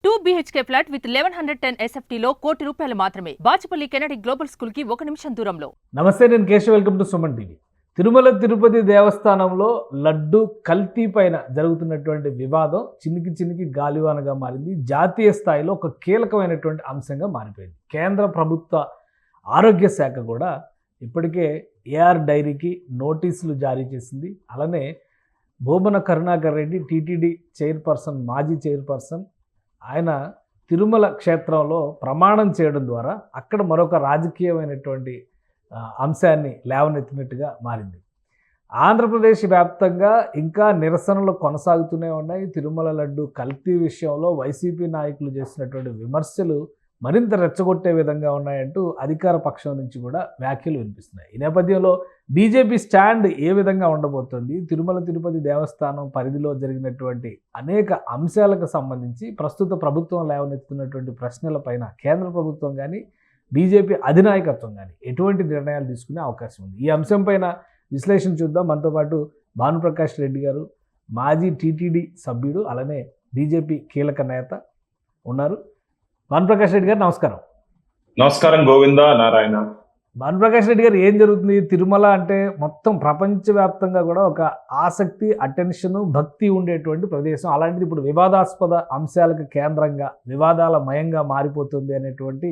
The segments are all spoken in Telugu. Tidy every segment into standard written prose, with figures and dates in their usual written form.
2 BHK ఫ్లాట్ విత్ 1110 SFT లో ₹1,00,00,000 మాత్రమే. బాచుపల్లి కెనడి గ్లోబల్ స్కూల్ కి 1 నిమిషం దూరంలో. నమస్తే, నేను Keshav. Welcome to Suman TV. Tirumala Tirupati దేవస్థానంలో లడ్డు కల్తీ పైన జరుగుతున్నటువంటి వివాదం చినికి గాలివానగా మారింది. జాతీయ స్థాయిలో ఒక కీలకమైనటువంటి అంశంగా మారిపోయింది. కేంద్ర ప్రభుత్వ ఆరోగ్య శాఖ కూడా ఇప్పటికే ఏఆర్ డైరీకి నోటీసులు జారీ చేసింది. అలానే భూమన కరుణాకర్ రెడ్డి టీటీడీ చైర్పర్సన్, మాజీ చైర్పర్సన్, ఆయన తిరుమల క్షేత్రంలో ప్రమాణం చేయడం ద్వారా అక్కడ మరొక రాజకీయమైనటువంటి అంశాన్ని లేవనెత్తినట్టుగా మారింది. ఆంధ్రప్రదేశ్ వ్యాప్తంగా ఇంకా నిరసనలు కొనసాగుతూనే ఉన్నాయి. తిరుమల లడ్డు కల్తీ విషయంలో వైసీపీ నాయకులు చేసినటువంటి విమర్శలు మరింత రెచ్చగొట్టే విధంగా ఉన్నాయంటూ అధికార పక్షం నుంచి కూడా వ్యాఖ్యలు వినిపిస్తున్నాయి. ఈ నేపథ్యంలో బీజేపీ స్టాండ్ ఏ విధంగా ఉండబోతోంది, తిరుమల తిరుపతి దేవస్థానం పరిధిలో జరిగినటువంటి అనేక అంశాలకు సంబంధించి ప్రస్తుత ప్రభుత్వం లేవనెత్తుతున్నటువంటి ప్రశ్నలపైన కేంద్ర ప్రభుత్వం కానీ బీజేపీ అధినాయకత్వం కానీ ఎటువంటి నిర్ణయాలు తీసుకునే అవకాశం ఉంది. ఈ అంశం పైన విశ్లేషణ చూద్దాం. మనతో పాటు భానుప్రకాష్ రెడ్డి గారు, మాజీ టీటీడీ సభ్యుడు, అలానే బీజేపీ కీలక నేత ఉన్నారు. భానుప్రకాష్ రెడ్డి గారు నమస్కారం. నమస్కారం గోవింద నారాయణ. భానుప్రకాష్ రెడ్డి గారు, ఏం జరుగుతుంది? తిరుమల అంటే మొత్తం ప్రపంచవ్యాప్తంగా కూడా ఒక ఆసక్తి, అటెన్షన్, భక్తి ఉండేటువంటి ప్రదేశం. అలాంటిది ఇప్పుడు వివాదాస్పద అంశాలకు కేంద్రంగా వివాదాల మయంగా మారిపోతుంది అనేటువంటి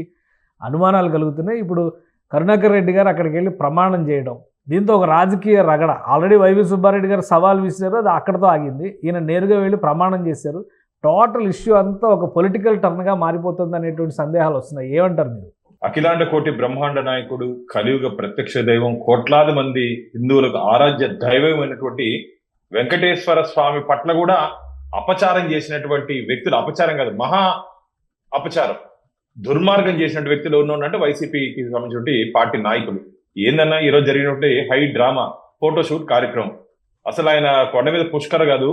అనుమానాలు కలుగుతున్నాయి. ఇప్పుడు కరుణాకర్ రెడ్డి గారు అక్కడికి వెళ్ళి ప్రమాణం చేయడం, దీంతో ఒక రాజకీయ రగడ. ఆల్రెడీ వైవి సుబ్బారెడ్డి గారు సవాల్ విసిరారు, అది అక్కడితో ఆగింది. ఈయన నేరుగా వెళ్ళి ప్రమాణం చేశారు. టోటల్ ఇష్యూ అంతా ఒక పొలిటికల్ టర్న్గా మారిపోతుంది అనేటువంటి సందేహాలు వస్తున్నాయి. ఏమంటారు మీరు? అఖిలాండ కోటి బ్రహ్మాండ నాయకుడు, కలియుగ ప్రత్యక్ష దైవం, కోట్లాది మంది హిందువులకు ఆరాధ్య దైవమైనటువంటి వెంకటేశ్వర స్వామి పట్ల కూడా అపచారం చేసినటువంటి వ్యక్తులు, అపచారం కాదు, మహా అపచారం, దుర్మార్గం చేసినటువంటి వ్యక్తులు ఉన్నట్టు వైసీపీకి సంబంధించిన పార్టీ నాయకులు. ఏందన్నా ఈరోజు జరిగినటువంటి హై డ్రామా ఫోటోషూట్ కార్యక్రమం. అసలు ఆయన కొండ మీద పుష్కర కాదు,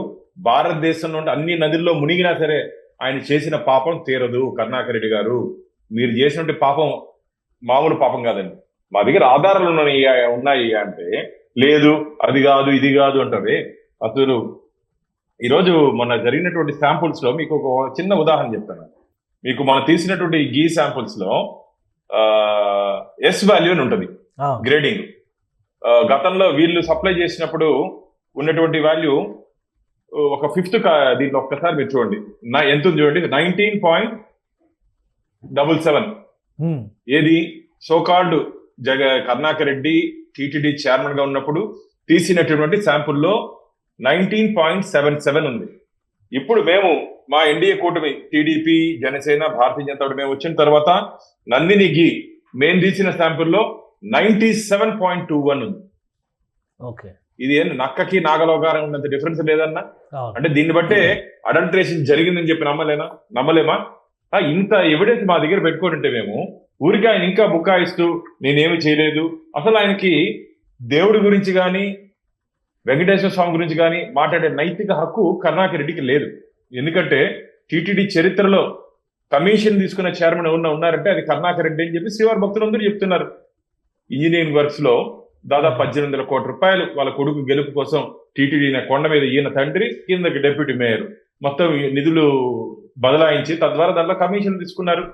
భారతదేశం నుండి అన్ని నదుల్లో మునిగినా సరే ఆయన చేసిన పాపం తీరదు. కరుణాకర్ రెడ్డి గారు, మీరు చేసినటువంటి పాపం మామూలు పాపం కాదండి. మా దగ్గర ఆధారాలు ఉన్నాయి అంటే లేదు, అది కాదు, ఇది కాదు అంటారే. అసలు ఈరోజు మొన్న జరిగినటువంటి శాంపుల్స్ లో మీకు ఒక చిన్న ఉదాహరణ చెప్తాను. మీకు మనం తీసినటువంటి గీ శాంపుల్స్ లో ఎస్ వాల్యూ అని ఉంటుంది, గ్రేడింగ్. గతంలో వీళ్ళు సప్లై చేసినప్పుడు ఉన్నటువంటి వాల్యూ ఒక ఫిఫ్త్. దీంట్లో ఒక్కసారి మీరు చూడండి ఎంత ఉంది చూడండి, 19.77. ఏది so called Karunakar Reddy TTD chairman గా ఉన్నప్పుడు తీసినటువంటి శాంపుల్లో 19.77 ఉంది. ఇప్పుడు మేము మా ఎన్డీఏ కూటమి టీడీపీ, జనసేన, భారతీయ జనతా పార్టీ మేము వచ్చిన తర్వాత నందిని ఘీ మేము తీసిన శాంపుల్లో 97.21 ఉంది. ఓకే, ఇది ఏం నక్కకి నాగలోకారం ఉన్నంత డిఫరెన్స్ లేదన్నా. అంటే దీన్ని బట్టే అడల్ట్రేషన్ జరిగిందని చెప్పి నమ్మలేమా? ఇంత ఎవిడెన్స్ మా దగ్గర పెట్టుకొని ఉంటే మేము ఊరికి ఆయన ఇంకా బుకాయిస్తూ నేనేమి చేయలేదు. అసలు ఆయనకి దేవుడి గురించి కానీ వెంకటేశ్వర స్వామి గురించి కానీ మాట్లాడే నైతిక హక్కు కరుణాకర్ రెడ్డికి లేదు. ఎందుకంటే టీటీడీ చరిత్రలో కమిషన్ తీసుకున్న చైర్మన్ ఉన్నారంటే అది కరుణాకర్ రెడ్డి అని చెప్పి శ్రీవారి భక్తులందరూ చెప్తున్నారు. ఇంజనీరింగ్ వర్క్స్ లో దాదాపు 1800 కోట్ల రూపాయలు వాళ్ళ కొడుకు గెలుపు కోసం టీటీడీ కొండ మీద ఈయన తండ్రి, కిందకి డిప్యూటీ మేయర్ మొత్తం నిధులు బదలాయించి తద్వారా దాంట్లో కమిషన్ తీసుకున్నారు.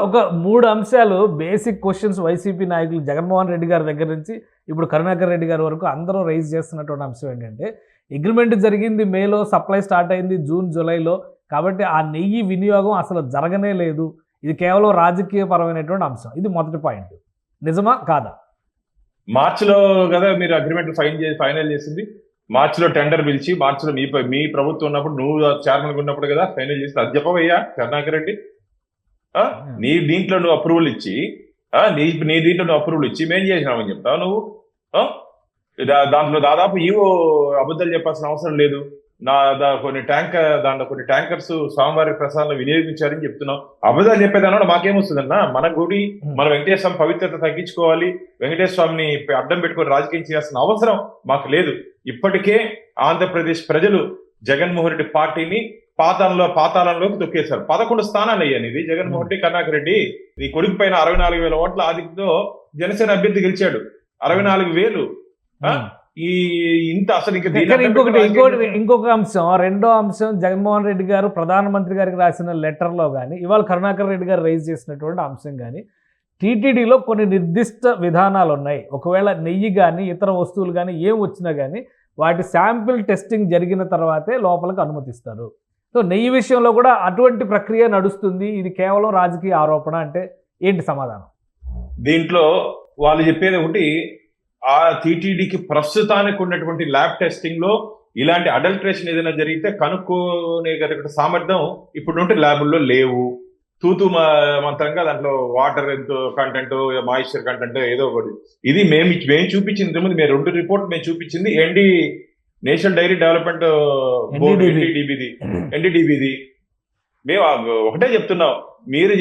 ఒక 3 అంశాలు బేసిక్ క్వశ్చన్స్ వైసీపీ నాయకులు జగన్మోహన్ రెడ్డి గారి దగ్గర నుంచి ఇప్పుడు కరుణాకర్ రెడ్డి గారి వరకు అందరూ రైజ్ చేస్తున్నటువంటి అంశం ఏంటంటే, అగ్రిమెంట్ జరిగింది మేలో, సప్లై స్టార్ట్ అయింది జూన్ జూలైలో, కాబట్టి ఆ నెయ్యి వినియోగం అసలు జరగనే లేదు. ఇది కేవలం రాజకీయ పరమైనటువంటి అంశం. ఇది మొదటి పాయింట్. నిజమా కాదా? మార్చిలో కదా మీరు అగ్రిమెంట్ ఫైనల్ చేసింది. మార్చిలో టెండర్ పిలిచి, మార్చిలో మీ ప్రభుత్వం ఉన్నప్పుడు, నువ్వు చైర్మన్ ఉన్నప్పుడు కదా ఫైనల్ చేసింది. అది చెప్పవయ్యా కరుణాకర్ రెడ్డి. నీ దీంట్లో నువ్వు అప్రూవల్ ఇచ్చి మేం చేసినామని చెప్తావు నువ్వు. దాంట్లో దాదాపు ఈవో అబద్ధాలు చెప్పాల్సిన అవసరం లేదు. దాంట్లో కొన్ని ట్యాంకర్స్ స్వామివారి ప్రసాదంలో వినియోగించారని చెప్తున్నావు. అబద్ధాలు చెప్పేదాన్ని మాకేమొస్తుందన్నా? మన గుడి, మన వెంకటేశ్వర స్వామి పవిత్రత తగ్గించుకోవాలి, వెంకటేశ్వర స్వామిని అడ్డం పెట్టుకొని రాజకీయం చేయాల్సిన అవసరం మాకు లేదు. ఇప్పటికే ఆంధ్రప్రదేశ్ ప్రజలు జగన్మోహన్ రెడ్డి పార్టీని పాతాళంలోకి తొక్కేశారు. 11 స్థానాలు అయ్యాను. ఇది జగన్మోహన్ రెడ్డి, కరుణాకర్ రెడ్డి నీ కొడుకు పైన 64,000 ఓట్ల ఆధిక్యంతో జనసేన అభ్యర్థి గెలిచాడు. 64,000. ఈ ఇంత అసలు ఇంకా ఇంకొక అంశం, రెండో అంశం, జగన్మోహన్ రెడ్డి గారు ప్రధానమంత్రి గారికి రాసిన లెటర్లో కానీ ఇవాళ కరుణాకర్ రెడ్డి గారు రైజ్ చేసినటువంటి అంశం కానీ టీటీడీలో కొన్ని నిర్దిష్ట విధానాలు ఉన్నాయి. ఒకవేళ నెయ్యి కానీ ఇతర వస్తువులు కానీ ఏం వచ్చినా కానీ వాటి శాంపిల్ టెస్టింగ్ జరిగిన తర్వాతే లోపలికి అనుమతిస్తారు. సో నెయ్యి విషయంలో కూడా అటువంటి ప్రక్రియ నడుస్తుంది. ఇది కేవలం రాజకీయ ఆరోపణ అంటే ఏంటి సమాధానం? దీంట్లో వాళ్ళు చెప్పేది ఒకటి, ఆ టీటీడీకి ప్రస్తుతానికి ఉన్నటువంటి ల్యాబ్ టెస్టింగ్ లో ఇలాంటి అడల్ట్రేషన్ ఏదైనా జరిగితే కనుక్కోనే సామర్థ్యం ఇప్పుడుంటే ల్యాబుల్లో లేవు. తూతు మంత్రంగా దాంట్లో వాటర్ ఎంత కంటెంట్, మాయిశ్చర్ కంటెంట్ ఏదో ఒకటి. ఇది మేము చూపించింది ముందు, మేము 2 రిపోర్ట్ మేము చూపించింది నేషనల్ డైరీ డెవలప్మెంట్ బోర్డు ఎన్డీడీబీది. మేము ఒకటే చెప్తున్నాం, మీరు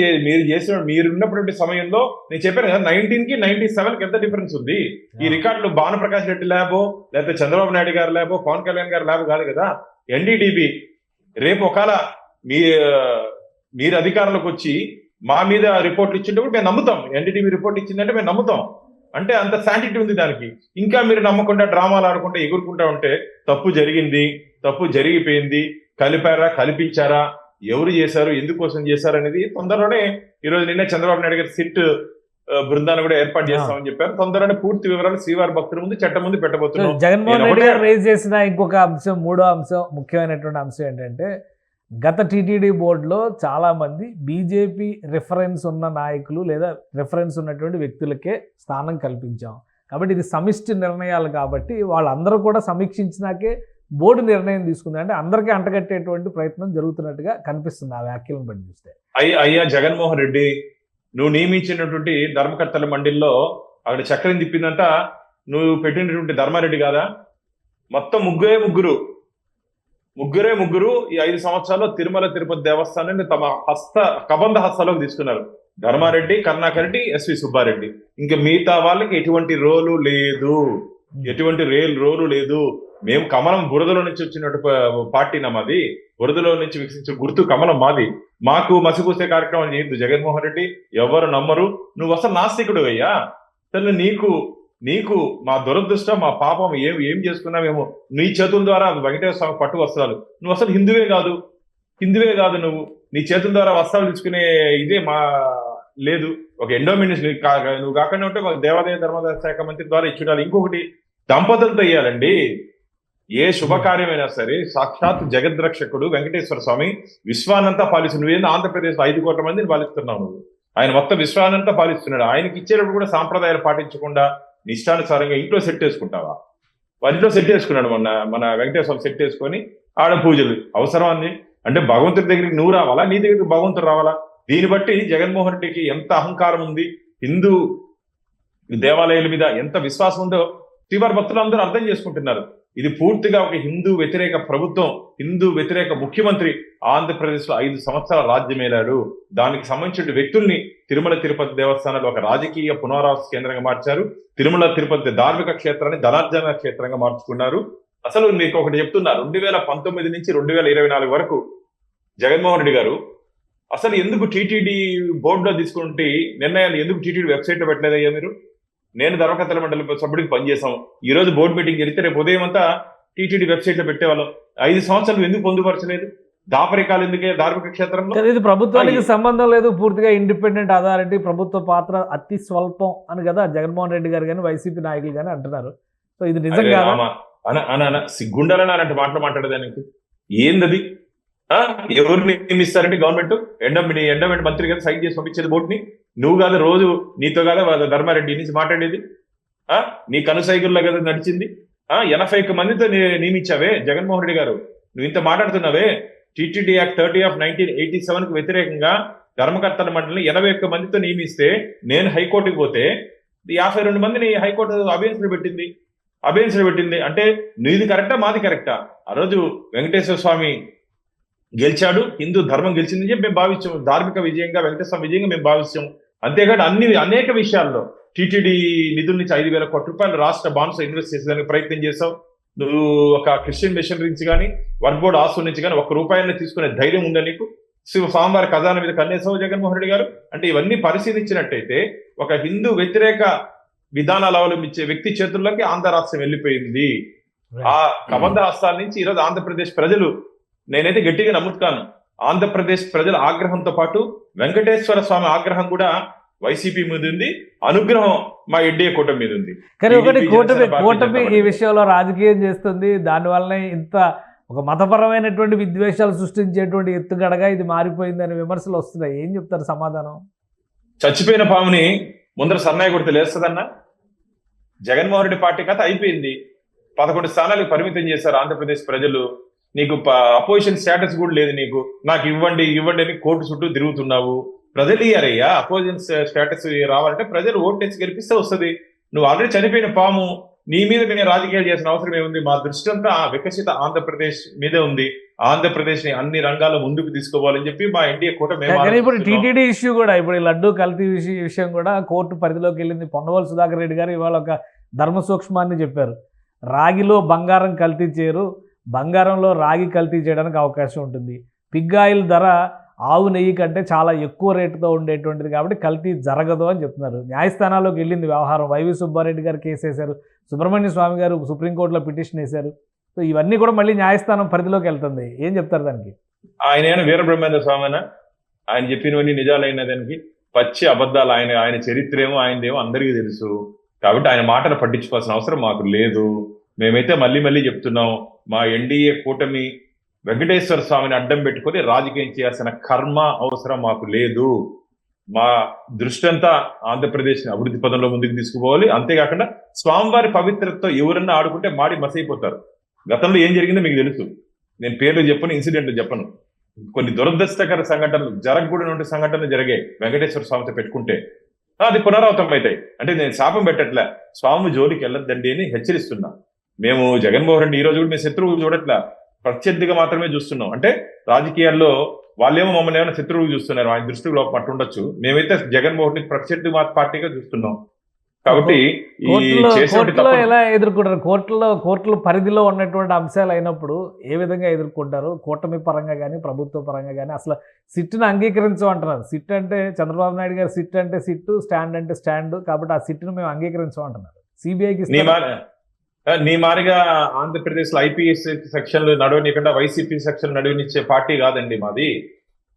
ఉన్నటువంటి సమయంలో నేను చెప్పాను కదా 19 కి 97 ఎంత డిఫరెన్స్ ఉంది. ఈ రికార్డులు భానుప్రకాష్ రెడ్డి ల్యాబో లేకపోతే చంద్రబాబు నాయుడు గారి ల్యాబో పవన్ కళ్యాణ్ గారి ల్యాబ్ కాదు కదా, ఎన్డీడీబీ. రేపు ఒకవేళ మీరు అధికారంలోకి వచ్చి మా మీద రిపోర్ట్లు ఇచ్చేటప్పుడు మేము నమ్ముతాం. ఎన్డీటీవీ రిపోర్ట్ ఇచ్చిందంటే మేము నమ్ముతాం. అంటే అంత శాంటిటీ ఉంది దానికి. ఇంకా మీరు నమ్మకుండా డ్రామాలు ఆడుకుంటే ఎగురుకుంటా ఉంటే తప్పు జరిగింది, తప్పు జరిగిపోయింది, కలిపారా కల్పించారా, ఎవరు చేశారు, ఎందుకోసం చేశారు అనేది తొందరలోనే ఈరోజు నిన్న చంద్రబాబు నాయుడు గారి సిట్ బృందాన్ని కూడా ఏర్పాటు చేస్తామని చెప్పారు. తొందరలోనే పూర్తి వివరాలు శ్రీవారి భక్తుల ముందు, చట్టం ముందు పెట్టబోతున్నాం. జగన్మోహన్ రెడ్డి గారు రేజ్ చేసిన ఇంకొక అంశం, మూడో అంశం, ముఖ్యమైనటువంటి అంశం ఏంటంటే గత టీటీడీ బోర్డులో చాలామంది బీజేపీ రిఫరెన్స్ ఉన్న నాయకులు లేదా రిఫరెన్స్ ఉన్నటువంటి వ్యక్తులకే స్థానం కల్పించాం. కాబట్టి ఇది సమిష్టి నిర్ణయాలు కాబట్టి వాళ్ళందరూ కూడా సమీక్షించినాకే బోర్డు నిర్ణయం తీసుకుంది. అంటే అందరికీ అంటగట్టేటువంటి ప్రయత్నం జరుగుతున్నట్టుగా కనిపిస్తుంది ఆ వ్యాఖ్యలను బట్టి చూస్తే. అయ్యా జగన్మోహన్ రెడ్డి, నువ్వు నియమించినటువంటి ధర్మకర్తల మండలిలో అక్కడ చక్రం తిప్పిందంట నువ్వు పెట్టినటువంటి ధర్మారెడ్డి కాదా? మొత్తం ముగ్గురు ఈ 5 సంవత్సరాల్లో తిరుమల తిరుపతి దేవస్థానాన్ని తమ కబంధ హస్తాలోకి తీసుకున్నారు. ధర్మారెడ్డి, కరుణాకర్ రెడ్డి, ఎస్వి సుబ్బారెడ్డి. ఇంకా మిగతా వాళ్ళకి ఎటువంటి రోలు లేదు. మేము కమలం బురదలో నుంచి వచ్చినట్టు పార్టీ మాది, బురదలో నుంచి వికసించిన గుర్తు కమలం మాది. మాకు మసిపూసే కార్యక్రమం చేయొద్దు జగన్మోహన్ రెడ్డి, ఎవరు నమ్మరు. నువ్వు అసలు నాస్తికుడు అయ్యా. అసలు నీకు మా దురదృష్టం, మా పాపం ఏం చేసుకున్నా మేము నీ చేతుల ద్వారా వెంకటేశ్వర స్వామి పట్టు వస్త్రాలు. నువ్వు అసలు హిందువే కాదు. నువ్వు నీ చేతుల ద్వారా వస్త్రాలు తీసుకునే ఇదే మా లేదు. ఒక ఎండోమెంట్ నువ్వు కాకుండా ఉంటే మాకు దేవాదాయ ధర్మాదాయ శాఖ మంత్రి ద్వారా ఇచ్చుడాలి. ఇంకొకటి, దంపతులతో ఇయ్యాలండి. ఏ శుభకార్యమైనా సరే సాక్షాత్ జగద్రక్షకుడు వెంకటేశ్వర స్వామి విశ్వానంతా పాలిస్తున్నాడు. నువ్వేందో ఆంధ్రప్రదేశ్ 5 కోట్ల మందిని పాలిస్తున్నావు నువ్వు. ఆయన మొత్తం విశ్వానంతా పాలిస్తున్నాడు. ఆయనకి ఇచ్చేటప్పుడు కూడా సాంప్రదాయాలు పాటించకుండా నిష్టానుసారంగా ఇంట్లో సెట్ చేసుకుంటావా? వాటిలో సెట్ చేసుకున్నాడు మన వెంకటేశ్వర సెట్ చేసుకొని ఆడ పూజలు అవసరమాన్ని. అంటే భగవంతుడి దగ్గరికి నువ్వు రావాలా, నీ దగ్గరికి భగవంతుడు రావాలా? దీన్ని బట్టి జగన్మోహన్ రెడ్డికి ఎంత అహంకారం ఉంది, హిందూ దేవాలయాల మీద ఎంత విశ్వాసం ఉందో శ్రీవారి భక్తులు అందరూ అర్థం చేసుకుంటున్నారు. ఇది పూర్తిగా ఒక హిందూ వ్యతిరేక ప్రభుత్వం, హిందూ వ్యతిరేక ముఖ్యమంత్రి ఆంధ్రప్రదేశ్ లో 5 సంవత్సరాల రాజ్యమేలాడు. దానికి సంబంధించిన వ్యక్తుల్ని తిరుమల తిరుపతి దేవస్థానాలు ఒక రాజకీయ పునరావాస కేంద్రంగా మార్చారు. తిరుమల తిరుపతి ధార్మిక క్షేత్రాన్ని ధనార్జన క్షేత్రంగా మార్చుకున్నారు. అసలు మీకు ఒకటి చెప్తున్నా, 2019 నుంచి 2024 వరకు జగన్మోహన్ రెడ్డి గారు అసలు ఎందుకు టీటీడీ బోర్డులో తీసుకుంటే నిర్ణయాలు ఎందుకు టీటీడీ వెబ్సైట్ లో పెట్టలేదయ్యా మీరు? నేను ధర్మకర్తల మండలి సభ్యుడికి పనిచేసాం. ఈ రోజు బోర్డు మీటింగ్ జరిగితే రేపు ఉదయం అంతా టీటీడీ వెబ్సైట్ లో పెట్టేవాళ్ళం. 5 సంవత్సరాలు ఎందుకు పొందుపరచలేదు? దాపరికాలు ఎందుకే ధార్మిక క్షేత్రంలో? ఇది ప్రభుత్వానికి సంబంధం లేదు, పూర్తిగా ఇండిపెండెంట్ అథారిటీ, ప్రభుత్వ పాత్ర అతి స్వల్పం అని కదా జగన్మోహన్ రెడ్డి గారు కానీ వైసీపీ నాయకులు కానీ అంటున్నారు. సో ఇది నిజంగా సిగ్గుండాలని అలాంటి మాటలు మాట్లాడేదానికి ఏందది? ఎవరిని నియమిస్తారంటే గవర్నమెంట్ ఎండోమెంట్ మంత్రి గారు సైన్ చేసి పంపించేది బోర్డుని. నువ్వు కాదు, రోజు నీతో కాదా ధర్మారెడ్డి నుంచి మాట్లాడేది? నీ కనుసైగుల్లో కదా నడిచింది. 80 మందితో నియమించావే జగన్మోహన్ రెడ్డి గారు. నువ్వు ఇంత మాట్లాడుతున్నావే. టీటీడీ యాక్ట్ 30 of 1987 కు వ్యతిరేకంగా ధర్మకర్తల మండలిని 81 మందితో నియమిస్తే నేను హైకోర్టుకి పోతే 52 మందిని హైకోర్టు అబియన్స్ లో పెట్టింది. అంటే నీది కరెక్టా, మాది కరెక్టా? ఆ రోజు వెంకటేశ్వర స్వామి గెలిచాడు, హిందూ ధర్మం గెలిచిందని చెప్పి మేము భావించాం. ధార్మిక విజయంగా, వెంకటేశ్వర విజయంగా మేము భావిస్తాం. అంతేకాదు అనేక విషయాల్లో టీటీడీ నిధుల నుంచి 5,000 కోట్ల రూపాయలు రాష్ట్ర బాండ్స్ ఇన్వెస్ట్ చేసేదానికి ప్రయత్నం చేశావు. నువ్వు ఒక క్రిస్టియన్ మిషనరీ నుంచి కానీ వర్క్ బోర్డు ఆస్తుల నుంచి కానీ 1 రూపాయలని తీసుకునే ధైర్యం ఉందా నీకు? స్వామివారి ఖజానా మీద కన్నేసావు జగన్మోహన్ రెడ్డి గారు. అంటే ఇవన్నీ పరిశీలించినట్టయితే ఒక హిందూ వ్యతిరేక విధానాలు అవలంబించే వ్యక్తి చేతుల్లోకి ఆంధ్ర రాష్ట్రం వెళ్ళిపోయింది. ఆ కబంధ హస్తాల నుంచి ఈరోజు ఆంధ్రప్రదేశ్ ప్రజలు, నేనైతే గట్టిగా నమ్ముతాను, ఆంధ్రప్రదేశ్ ప్రజల ఆగ్రహంతో పాటు వెంకటేశ్వర స్వామి ఆగ్రహం కూడా వైసీపీ మీద ఉంది, అనుగ్రహం మా ఎన్డీఏ కూటమి మీద ఉంది. కానీ ఒకటి కూటమి ఈ విషయంలో రాజకీయం చేస్తుంది, దానివల్లనే ఇంత ఒక మతపరమైనటువంటి విద్వేషాలు సృష్టించేటువంటి ఎత్తుగడగా ఇది మారిపోయిందని విమర్శలు వస్తున్నాయి. ఏం చెప్తారు సమాధానం? చచ్చిపోయిన పాముని ముందర సన్నాయి కొడితే లేస్తుందన్నా? జగన్మోహన్ రెడ్డి పార్టీ కథ అయిపోయింది. 11 స్థానాలకు పరిమితం చేశారు ఆంధ్రప్రదేశ్ ప్రజలు. నీకు అపోజిషన్ స్టేటస్ కూడా లేదు, నీకు నాకు ఇవ్వండి ఇవ్వండి అని కోర్టు చుట్టూ తిరుగుతున్నావు. ప్రజలు ఇయ్యారయ్యా అపోజిషన్ స్టేటస్ రావాలంటే ప్రజలు ఓటేసి గెలిపిస్తే వస్తుంది. నువ్వు ఆల్రెడీ చనిపోయిన పాము, నీ మీద నేను రాజకీయాలు చేసిన అవసరం ఏముంది? మా దృష్టి అంతా వికసిత ఆంధ్రప్రదేశ్ మీదే ఉంది. ఆంధ్రప్రదేశ్ ని అన్ని రంగాల్లో ముందుకు తీసుకోవాలని చెప్పి మా ఎన్డీఏ కూటమి. ఇప్పుడు టీటీడీ ఇష్యూ కూడా, ఇప్పుడు ఈ లడ్డూ కల్తీ విషయం కూడా కోర్టు పరిధిలోకి వెళ్ళింది. పొన్నవోలు సుధాకర్ రెడ్డి గారు ఇవాళ ఒక ధర్మ సూక్ష్మాన్ని చెప్పారు. రాగిలో బంగారం కల్తీ చేయరు, బంగారంలో రాగి కల్తీ చేయడానికి అవకాశం ఉంటుంది. పిగ్ ఆయిల్ ధర ఆవు నెయ్యి కంటే చాలా ఎక్కువ రేటుతో ఉండేటువంటిది కాబట్టి కల్తీ జరగదు అని చెప్తున్నారు. న్యాయస్థానాల్లోకి వెళ్ళింది వ్యవహారం. వైవి సుబ్బారెడ్డి గారు కేసు వేశారు, సుబ్రహ్మణ్య స్వామి గారు సుప్రీంకోర్టులో పిటిషన్ వేశారు. సో ఇవన్నీ కూడా మళ్ళీ న్యాయస్థానం పరిధిలోకి వెళ్తుంది. ఏం చెప్తారు దానికి? ఆయన వీరబ్రహ్మేంద్ర స్వామినా? ఆయన చెప్పినవన్నీ నిజాలైన దానికి పచ్చి అబద్ధాలు. ఆయన చరిత్ర ఏమో ఆయనదేమో అందరికీ తెలుసు. కాబట్టి ఆయన మాటలు పట్టించుకోవాల్సిన అవసరం మాకు లేదు. మేమైతే మళ్ళీ చెప్తున్నాం, మా ఎన్డీఏ కూటమి వెంకటేశ్వర స్వామిని అడ్డం పెట్టుకొని రాజకీయం చేయాల్సిన కర్మ అవసరం మాకు లేదు. మా దృష్టి అంతా ఆంధ్రప్రదేశ్ని అభివృద్ధి పదంలో ముందుకు తీసుకుపోవాలి. అంతేకాకుండా స్వామివారి పవిత్రతతో ఎవరన్నా ఆడుకుంటే మాడి మసైపోతారు. గతంలో ఏం జరిగిందో మీకు తెలుసు. నేను పేర్లు చెప్పను, ఇన్సిడెంట్లు చెప్పను. కొన్ని దురదృష్టకర సంఘటనలు, జరగకూడని సంఘటనలు జరిగాయి వెంకటేశ్వర స్వామితో పెట్టుకుంటే. అది పునరావృతం అవుతాయి. అంటే నేను శాపం పెట్టట్లే, స్వామి జోలికి వెళ్ళొద్దండి అని హెచ్చరిస్తున్నా. మేము జగన్మోహన్ రెడ్డి ఈ రోజు కూడా మేము శత్రువు చూడట్లే, ప్రత్యర్థిగా మాత్రమే చూస్తున్నాం. అంటే రాజకీయాల్లో వాళ్ళేమో మమ్మల్ని ఏమైనా శత్రువులు చూస్తున్నారు, ఆయన దృష్టికి లోపం అట్టు ఉండొచ్చు. మేమైతే జగన్మోహన్ రెడ్డి ప్రత్యర్థి పార్టీగా చూస్తున్నాం. కాబట్టి కోర్టులో ఎలా ఎదుర్కొంటారు? కోర్టుల పరిధిలో ఉన్నటువంటి అంశాలు అయినప్పుడు ఏ విధంగా ఎదుర్కొంటారు? కూటమి పరంగా కానీ ప్రభుత్వ పరంగా కానీ అసలు సిట్ను అంగీకరించమంటున్నారు. సిట్ అంటే చంద్రబాబు నాయుడు గారు సిట్ అంటే సిట్టు, స్టాండ్ అంటే స్టాండ్. కాబట్టి ఆ సిట్ను మేము అంగీకరించమంటున్నారు. సిబిఐకి నీ మారిగా ఆంధ్రప్రదేశ్ లో ఐపీఎస్ సెక్షన్లు నడవనికుండా వైసీపీ సెక్షన్ నడవనిచ్చే పార్టీ కాదండి మాది.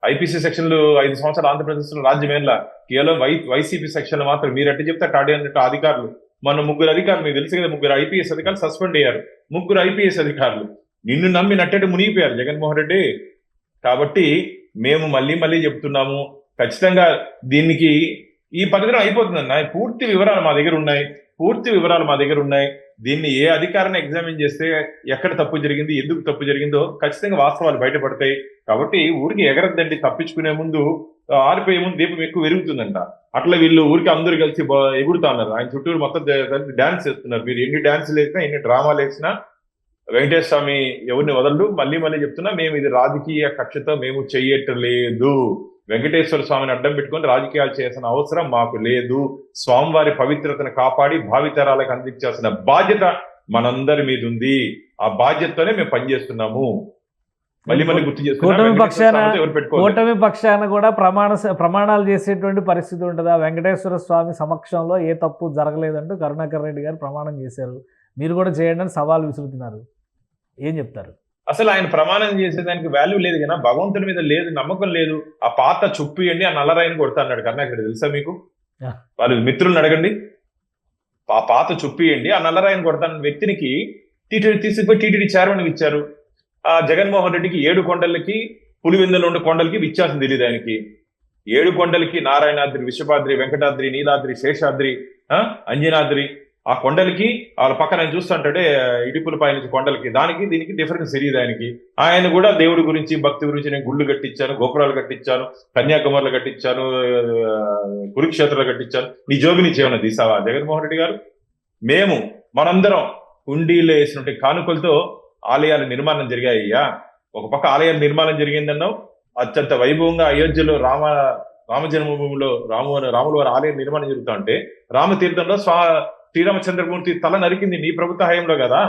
ఐపీసీ సెక్షన్లు 5 సంవత్సరాలు ఆంధ్రప్రదేశ్ లో రాజ్యమేలా కేవలం వైసీపీ సెక్షన్లు మాత్రం. మీరు ఎట్టు చెప్తే అటు అన్నట్టు అధికారులు, మన 3 అధికారులు మీకు తెలుసు కదా, 3 ఐపీఎస్ అధికారులు సస్పెండ్ అయ్యారు. 3 ఐపీఎస్ అధికారులు నిన్ను నమ్మి నట్టేట్టు మునిగిపోయారు జగన్మోహన్ రెడ్డి. కాబట్టి మేము మళ్ళీ చెప్తున్నాము, ఖచ్చితంగా దీనికి ఈ పరిధిలో అయిపోతుందన్న. పూర్తి వివరాలు మా దగ్గర ఉన్నాయి. దీన్ని ఏ అధికారాన్ని ఎగ్జామిన్ చేస్తే ఎక్కడ తప్పు జరిగింది, ఎందుకు తప్పు జరిగిందో ఖచ్చితంగా వాస్తవాలు బయటపడతాయి. కాబట్టి ఊరికి ఎగరద్దండి, తప్పించుకునే ముందు ఆరిపోయే ముందు దీపం ఎక్కువ పెరుగుతుందంట. అట్లా వీళ్ళు ఊరికి అందరూ కలిసి ఎగురుతా ఉన్నారు. ఆయన చుట్టూరు మొత్తం డాన్స్ చేస్తున్నారు. మీరు ఎన్ని డాన్సులు వేసినా, ఎన్ని డ్రామాలు వేసినా వెంకటేశ్వర స్వామి ఎవరిని వదలడు. మళ్ళీ చెప్తున్నా, మేము ఇది రాజకీయ కక్షతో మేము చెయ్యట్లేదు. వెంకటేశ్వర స్వామిని అడ్డం పెట్టుకొని రాజకీయాలు చేయాల్సిన అవసరం మాకు లేదు. స్వామివారి పవిత్రతను కాపాడి భావితరాలకు అందించాల్సిన బాధ్యత మనందరి మీద ఉంది. ఆ బాధ్యతతోనే మేము పనిచేస్తున్నాము. మళ్ళీ గుర్తు చేస్తున్నాం, కూటమి పక్షాన కూడా ప్రమాణాలు చేసేటువంటి పరిస్థితి ఉంటుందా? వెంకటేశ్వర స్వామి సమక్షంలో ఏ తప్పు జరగలేదంటూ కరుణాకర్ రెడ్డి గారు ప్రమాణం చేశారు. మీరు కూడా చేయండి అని సవాల్ విసురుతున్నారు. ఏం చెప్తారు? అసలు ఆయన ప్రమాణం చేసేదానికి వాల్యూ లేదు కదా, భగవంతుడి మీద లేదు, నమ్మకం లేదు. ఆ పాత చుప్పియండి, ఆ నల్లరాయిని కొడతా అన్నాడు కరుణాకర్. తెలుసా మీకు? వాళ్ళు మిత్రులను అడగండి. ఆ పాత చుప్పియండి, ఆ నల్లరాయిని కొడతాన్న వ్యక్తినికి తీసుకుపోయి టీటీడీ చైర్మన్ ఇచ్చారు. ఆ జగన్మోహన్ రెడ్డికి 7 కొండలకి, పులివెందుల 2 కొండలకి వ్యత్యాసం తెలియదు ఆయనకి. 7 కొండలకి నారాయణాద్రి, విషపాద్రి, వెంకటాద్రి, నీలాద్రి, శేషాద్రి, అంజనాద్రి, ఆ కొండలకి వాళ్ళ పక్కన ఆయన చూస్తుంటే ఇడుపుల పై నుంచి కొండలకి, దీనికి డిఫరెన్స్ తెలియదు ఆయనకి. ఆయన కూడా దేవుడి గురించి, భక్తి గురించి, నేను గుళ్ళు కట్టించాను, గోపురాలు కట్టించాను, కన్యాకుమారులు కట్టించాను, కురుక్షేత్రాలు కట్టించాను, నీ జోబి నుంచి ఏమన్నా తీసావా జగన్మోహన్ రెడ్డి గారు? మనందరం హుండీలో వేసినట్టు కానుకలతో ఆలయాల నిర్మాణం జరిగాయ్యా. ఒక పక్క ఆలయాల నిర్మాణం జరిగిందన్నావు, అత్యంత వైభవంగా అయోధ్యలో రామ జన్మభూమిలో రాముల వారి ఆలయ నిర్మాణం జరుగుతా ఉంటే, రామతీర్థంలో శ్రీరామచంద్రమూర్తి తల నరికింది నీ ప్రభుత్వ హయాంలో కదా.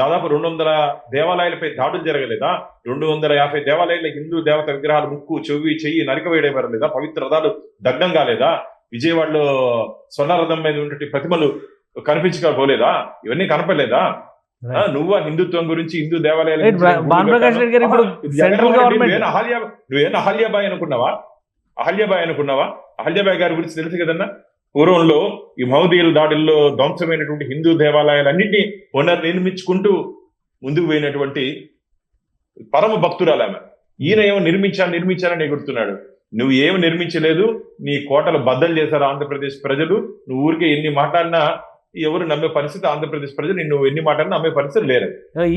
దాదాపు 200 దేవాలయాలపై దాడులు జరగలేదా? 250 దేవాలయాల హిందూ దేవత విగ్రహాలు ముక్కు, చెవి, చెయ్యి నరికవేయడం లేదా? పవిత్ర రథాలు దగ్ధం కాలేదా? విజయవాడలో స్వర్ణరథం మీద ఉన్నటువంటి ప్రతిమలు కనిపించకపోలేదా? ఇవన్నీ కనపడలేదా? నువ్వు హిందుత్వం గురించి, హిందూ దేవాలయాల Right, భానుప్రకాష్ రెడ్డి గారు ఇప్పుడు సెంట్రల్ గవర్నమెంట్ నువ్వేనా అహల్యాబాయి అనుకున్నావా? అహల్యాబాయి గారి గురించి తెలుసు కదన్నా. పూర్వంలో ఈ మహదీయుల దాడుల్లో ధ్వంసమైనటువంటి హిందూ దేవాలయాలన్నింటినీ పునర్నిర్మించుకుంటూ ముందుకు పోయినటువంటి పరమ భక్తురాలు ఆమె. ఈయన ఏమో నిర్మించాలని ఎగురుతున్నాడు. నువ్వు ఏమి నిర్మించలేదు, నీ కోటలు బద్దలు చేశారు ఆంధ్రప్రదేశ్ ప్రజలు. నువ్వు ఊరికే ఎన్ని మాట్లాడినా ఎవరు నమ్మే పరిస్థితి, ఆంధ్రప్రదేశ్ ప్రజలు నిన్ను ఎన్ని మాట్లాడినా నమ్మే పరిస్థితి లేరు.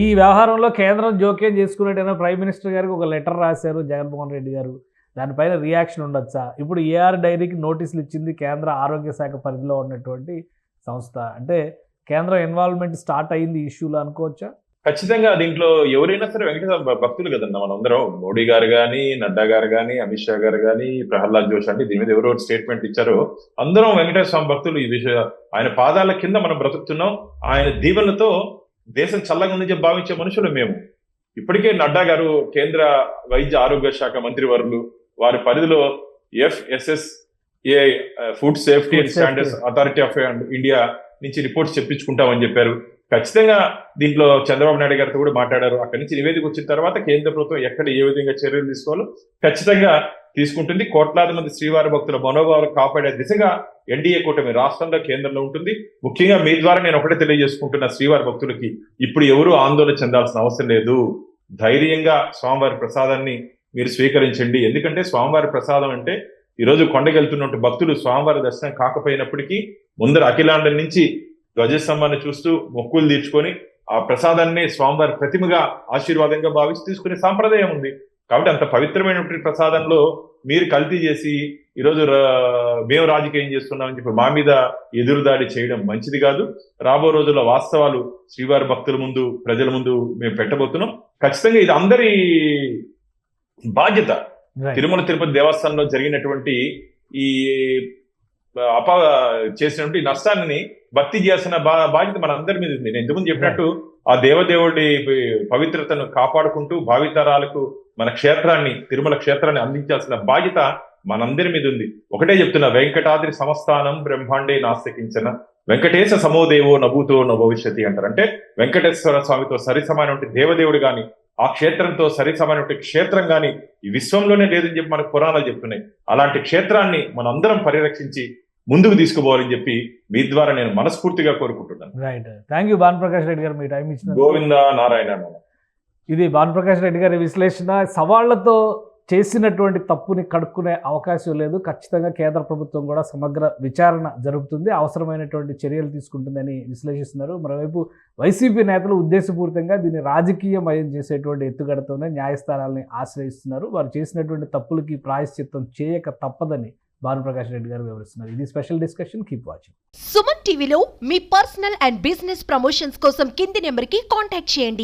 ఈ వ్యవహారంలో కేంద్రం జోక్యం చేసుకున్నట్టయినా ప్రైమ్ మినిస్టర్ గారికి ఒక లెటర్ రాశారు జగన్మోహన్ రెడ్డి గారు. దానిపైన రియాక్షన్ ఉండొచ్చా? ఇప్పుడు ఏఆర్ డైరీకి నోటీసులు ఇచ్చింది కేంద్ర ఆరోగ్య శాఖ పరిధిలో ఉన్నటువంటి సంస్థ. అంటే కేంద్రం ఇన్వాల్వ్మెంట్ స్టార్ట్ అయింది ఇష్యూలో అనుకోవచ్చా? ఖచ్చితంగా దీంట్లో ఎవరైనా సరే వెంకటేశ్వర భక్తులు కదన్నా. మనందరం మోడీ గారు కానీ, నడ్డా గారు కానీ, అమిత్ షా గారు కానీ, ప్రహ్లాద్ జోషి అంటే దీని మీద ఎవరో స్టేట్మెంట్ ఇచ్చారో అందరం వెంకటేశ్వర స్వామి భక్తులు. ఈ విషయం ఆయన పాదాల కింద మనం బ్రతుకుతున్నాం. ఆయన దీవెనలతో దేశం చల్లగా ఉందని భావించే మనుషులు మేము. ఇప్పటికే నడ్డా గారు కేంద్ర వైద్య ఆరోగ్య శాఖ మంత్రివర్యులు వారి పరిధిలో FSSAI food safety and standards authority of India నుంచి రిపోర్ట్స్ చెప్పించుకుంటామని చెప్పారు. ఖచ్చితంగా దీంట్లో చంద్రబాబు నాయుడు గారితో కూడా మాట్లాడారు. అక్కడి నుంచి నివేదిక వచ్చిన తర్వాత కేంద్ర ప్రభుత్వం ఎక్కడ ఏ విధంగా చర్యలు తీసుకోవాలో ఖచ్చితంగా తీసుకుంటుంది. కోట్లాది మంది శ్రీవారి భక్తుల మనోభావాలు కాపాడే దిశగా ఎన్డీఏ కూటమి రాష్ట్రంలో, కేంద్రంలో ఉంటుంది. ముఖ్యంగా మీ ద్వారా నేను ఒకటే తెలియజేసుకుంటున్న శ్రీవారి భక్తులకి, ఇప్పుడు ఎవరు ఆందోళన చెందాల్సిన అవసరం లేదు. ధైర్యంగా స్వామివారి ప్రసాదాన్ని మీరు స్వీకరించండి. ఎందుకంటే స్వామివారి ప్రసాదం అంటే ఈరోజు కొండకెళ్తున్నట్టు భక్తులు స్వామివారి దర్శనం కాకపోయినప్పటికీ ముందర అఖిలాండం నుంచి ధ్వజస్తంభాన్ని చూస్తూ మొక్కులు తీర్చుకొని ఆ ప్రసాదాన్ని స్వామివారి ప్రతిమగా ఆశీర్వాదంగా భావించి తీసుకునే సాంప్రదాయం ఉంది. కాబట్టి అంత పవిత్రమైనటువంటి ప్రసాదంలో మీరు కల్తీ చేసి ఈరోజు మేము రాజకీయం చేస్తున్నామని చెప్పి మా మీద ఎదురుదాడి చేయడం మంచిది కాదు. రాబో రోజుల్లో వాస్తవాలు శ్రీవారి భక్తుల ముందు, ప్రజల ముందు మేము పెట్టబోతున్నాం. ఖచ్చితంగా ఇది అందరి బాధ్యత. తిరుమల తిరుపతి దేవస్థానంలో జరిగినటువంటి ఈ చేసినటువంటి నష్టాన్ని భర్తీ చేయాల్సిన బాధ్యత మన అందరి మీద ఉంది. నేను ఇంతకుముందు చెప్పినట్టు ఆ దేవదేవుడి పవిత్రతను కాపాడుకుంటూ భావితరాలకు మన క్షేత్రాన్ని, తిరుమల క్షేత్రాన్ని అందించాల్సిన బాధ్యత మనందరి మీద ఉంది. ఒకటే చెప్తున్నా, వెంకటాద్రి సంస్థానం బ్రహ్మాండే నాస్తికించిన వెంకటేశ సమోదేవో నభూతో నభవిష్యతి అంటారు. అంటే వెంకటేశ్వర స్వామితో సరిసమైనటువంటి దేవదేవుడు గాని, ఆ క్షేత్రంతో సరిసమైనటువంటి క్షేత్రం గాని ఈ విశ్వంలోనే లేదని చెప్పి మనకు పురాణాలు చెప్తున్నాయి. అలాంటి క్షేత్రాన్ని మనందరం పరిరక్షించి ముందుకు తీసుకుపోవాలని చెప్పి మీ ద్వారా నేను మనస్ఫూర్తిగా కోరుకుంటున్నాను. Right, thank you Bhanuprakash Reddy గారు, మీ టైం ఇచ్చిన. గోవింద నారాయణ. ఇది భానుప్రకాష్ రెడ్డి గారి విశ్లేషణ. సవాళ్లతో చేసినటువంటి తప్పుని కడుక్కునే అవకాశం లేదు. ఖచ్చితంగా కేంద్ర ప్రభుత్వం కూడా సమగ్ర విచారణ జరుపుతుంది, అవసరమైనటువంటి చర్యలు తీసుకుంటుందని విశ్లేషిస్తున్నారు. మరోవైపు వైసీపీ నేతలు ఉద్దేశపూరితంగా దీన్ని రాజకీయమయం చేసేటువంటి ఎత్తుగడతోనే న్యాయస్థానాలని ఆశ్రయిస్తున్నారు. వారు చేసినటువంటి తప్పులకి ప్రాయశ్చిత్తం చేయక తప్పదని భానుప్రకాష్ రెడ్డి గారు వివరిస్తున్నారు. ఇది special discussion. Keep watching. Suman టీవీలో మీ పర్సనల్ అండ్ బిజినెస్ ప్రమోషన్స్ కోసం కింది నెంబర్కి కాంటాక్ట్ చేయండి.